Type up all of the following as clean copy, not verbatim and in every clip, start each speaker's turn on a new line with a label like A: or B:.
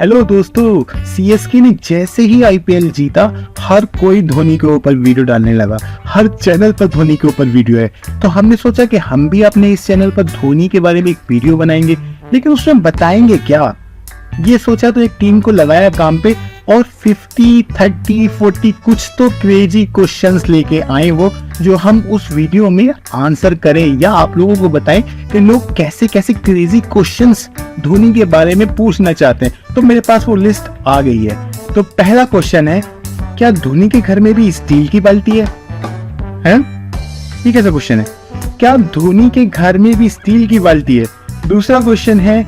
A: Hello दोस्तों, CSK ने जैसे ही आईपीएल जीता, हर कोई धोनी के ऊपर वीडियो डालने लगा। हर चैनल पर धोनी के ऊपर वीडियो है। तो हमने सोचा कि हम भी अपने इस चैनल पर धोनी के बारे में एक वीडियो बनाएंगे, लेकिन उसमें बताएंगे क्या। ये सोचा तो एक टीम को लगाया काम पे और 50, 30, 40 कुछ तो क्रेजी क्वेश्चंस लेके आए वो, जो हम उस वीडियो में आंसर करें या आप लोगों को बताएं कि लोग कैसे कैसे क्रेजी क्वेश्चंस धोनी के बारे में पूछना चाहते हैं। तो मेरे पास वो लिस्ट आ गई है। तो पहला क्वेश्चन है, क्या धोनी के घर में भी स्टील की बाल्टी है? ये कैसा क्वेश्चन है? क्या धोनी के घर में भी स्टील की बाल्टी है? दूसरा क्वेश्चन है,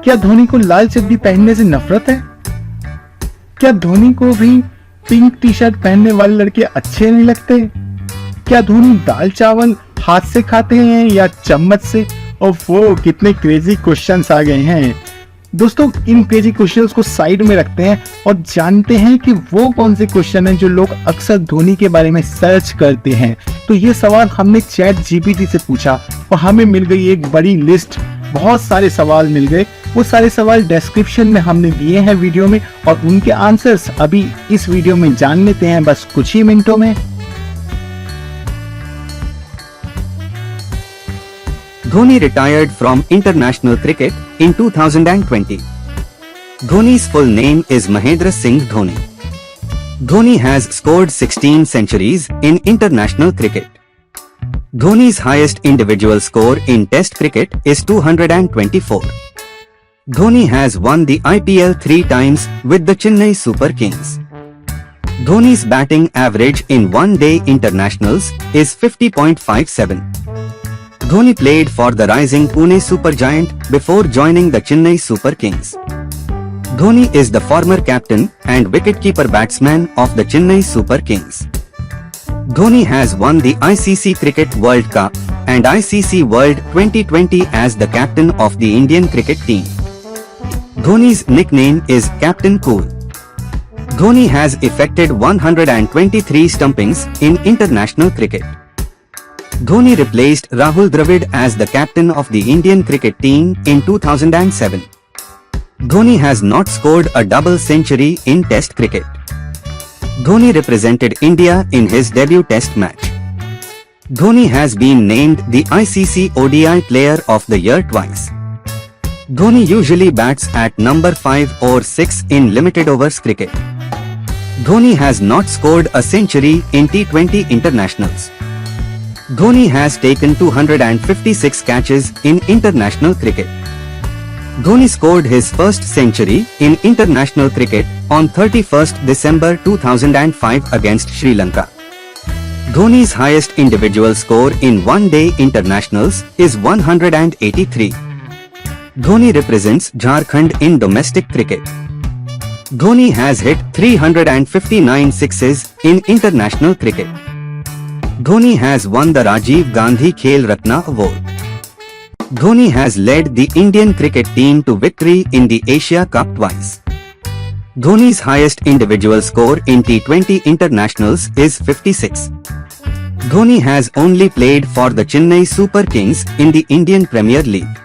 A: क्या धोनी को लाल चड्डी पहनने से नफरत है? क्या धोनी को भी पिंक टी शर्ट पहनने वाले लड़के अच्छे नहीं लगते? क्या धोनी दाल चावल हाथ से खाते हैं या चम्मच से? और वो कितने क्रेजी क्वेश्चंस आ गए हैं दोस्तों। इन क्रेजी क्वेश्चंस को साइड में रखते हैं और जानते हैं कि वो कौन से क्वेश्चन हैं जो लोग अक्सर धोनी के बारे में सर्च करते हैं। तो ये सवाल हमने चैट जीपीटी से पूछा और हमें मिल गई एक बड़ी लिस्ट। बहुत सारे सवाल मिल गए। वो सारे सवाल डिस्क्रिप्शन में हमने दिए हैं वीडियो में, और उनके आंसर्स अभी इस वीडियो में जान लेते हैं बस कुछ ही मिनटों में।
B: Dhoni retired from international cricket in 2020. Dhoni's full name is Mahendra Singh Dhoni. Dhoni has scored 16 centuries in international cricket. Dhoni's highest individual score in Test cricket is 224. Dhoni has won the IPL 3 times with the Chennai Super Kings. Dhoni's batting average in one-day internationals is 50.57. Dhoni played for the rising Pune Supergiant before joining the Chennai Super Kings. Dhoni is the former captain and wicketkeeper batsman of the Chennai Super Kings. Dhoni has won the ICC Cricket World Cup and ICC World 2020 as the captain of the Indian cricket team. Dhoni's nickname is Captain Cool. Dhoni has effected 123 stumpings in international cricket. Dhoni replaced Rahul Dravid as the captain of the Indian cricket team in 2007. Dhoni has not scored a double century in Test cricket. Dhoni represented India in his debut Test match. Dhoni has been named the ICC ODI Player of the Year twice. Dhoni usually bats at number 5 or 6 in limited overs cricket. Dhoni has not scored a century in T20 internationals. Dhoni has taken 256 catches in international cricket. Dhoni scored his first century in international cricket on 31st December 2005 against Sri Lanka. Dhoni's highest individual score in one-day internationals is 183. Dhoni represents Jharkhand in domestic cricket. Dhoni has hit 359 sixes in international cricket. Dhoni has won the Rajiv Gandhi Khel Ratna Award. Dhoni has led the Indian cricket team to victory in the Asia Cup twice. Dhoni's highest individual score in T20 internationals is 56. Dhoni has only played for the Chennai Super Kings in the Indian Premier League.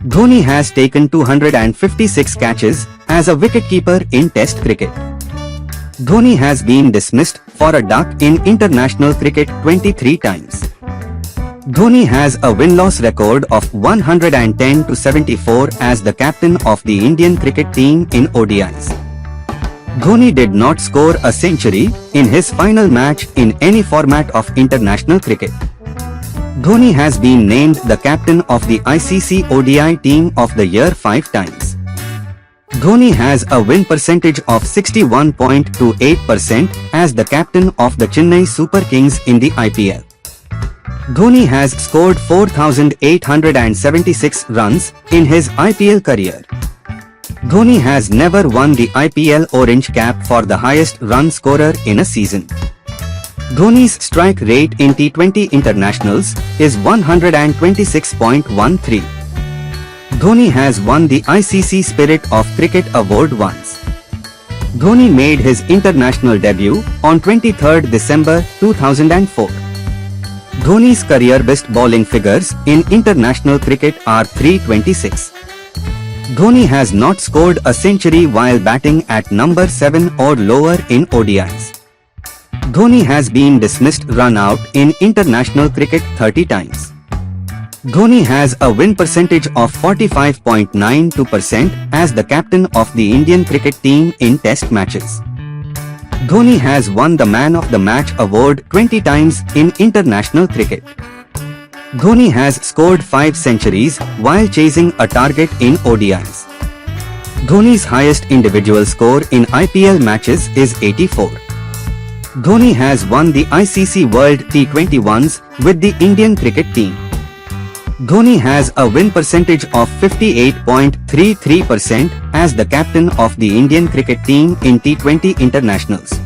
B: Dhoni has taken 256 catches as a wicketkeeper in Test cricket. Dhoni has been dismissed for a duck in international cricket 23 times. Dhoni has a win-loss record of 110-74 as the captain of the Indian cricket team in ODIs. Dhoni did not score a century in his final match in any format of international cricket. Dhoni has been named the captain of the ICC ODI Team of the Year 5 times. Dhoni has a win percentage of 61.28% as the captain of the Chennai Super Kings in the IPL. Dhoni has scored 4,876 runs in his IPL career. Dhoni has never won the IPL Orange Cap for the highest run scorer in a season. Dhoni's strike rate in T20 internationals is 126.13. Dhoni has won the ICC Spirit of Cricket Award once. Dhoni made his international debut on 23rd December 2004. Dhoni's career best bowling figures in international cricket are 326. Dhoni has not scored a century while batting at number 7 or lower in ODIs. Dhoni has been dismissed run out in international cricket 30 times. Dhoni has a win percentage of 45.92% as the captain of the Indian cricket team in test matches. Dhoni has won the Man of the Match award 20 times in international cricket. Dhoni has scored 5 centuries while chasing a target in ODIs. Dhoni's highest individual score in IPL matches is 84. Dhoni has won the ICC World T21s with the Indian cricket team. Dhoni has a win percentage of 58.33% as the captain of the Indian cricket team in T20 internationals.